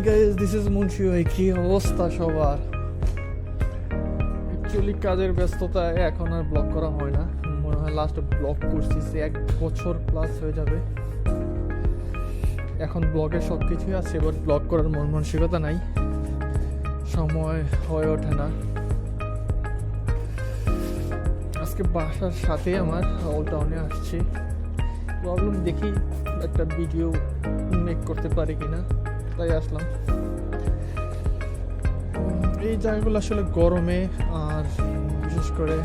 Guys, this is Munshi. কি অবস্থা সবার? অ্যাকচুয়ালি কাজের ব্যস্ততায় এখন আর ব্লগ করা হয় না। মনে হয় লাস্ট ব্লগ করছি 1 বছর প্লাস হয়ে যাবে। এখন ব্লগে সব কিছুই আছে, বাট ব্লগ করার মন মানসিকতা নাই, সময় হয়ে ওঠে না। আজকে বাসার সাথে আমার ওল্ড টাউনে আসছি, প্রবলেম দেখি একটা ভিডিও মেক করতে পারি কিনা, তাই আসলাম। এই জায়গাগুলো আসলে গরমে আর বিশেষ করে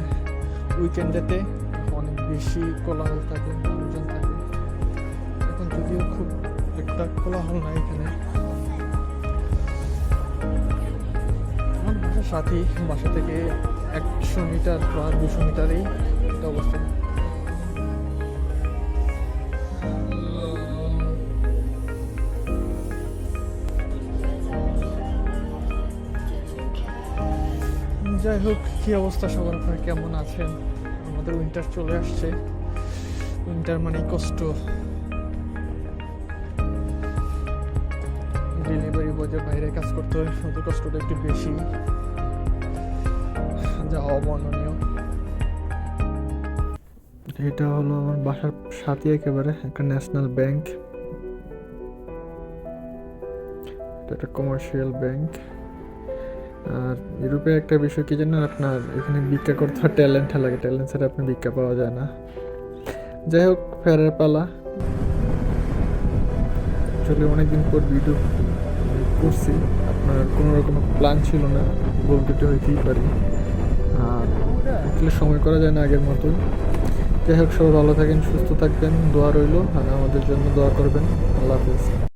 উইকেন্ডেতে অনেক বেশি কোলাহল থাকে, মানুষজন থাকে। এখন যদিও খুব একটা কোলাহল নাই এখানে। আমার বাসার সাথেই, বাসা থেকে 100 মিটার বা 200 মিটারেই একটা অবস্থা। যাই হোক, কী অবস্থা সবার? আপনারা কেমন আছেন? আমাদের উইন্টার চলে আসছে। উইন্টার মানে কষ্ট। ডেলিভারি বয়দের বাইরে কাজ করতে হয়, ওদের কষ্টটা একটু বেশি, যা অবর্ণনীয়। এটা হলো আমার বাসার সাথে একেবারে একটা ন্যাশনাল ব্যাংক, একটা কমার্শিয়াল ব্যাংক। আর ইউরোপে একটা বিষয় কি জানেন, আপনার এখানে ভিক্ষা করতে হয়, ট্যালেন্ট লাগে। ট্যালেন্ট ছাড়া আপনার ভিক্ষা পাওয়া যায় না। যাই হোক, ফেরার পালা। আসলে অনেকদিন পর ভিডিও করছি, আপনার কোনো রকম প্ল্যান ছিল না, বলতে হইতেই পারি। আর আসলে সময় করা যায় না আগের মতো। যাই হোক, সবাই ভালো থাকেন, সুস্থ থাকবেন, দোয়া রইল, আর আমাদের জন্য দোয়া করবেন। আল্লাহ হাফেজ।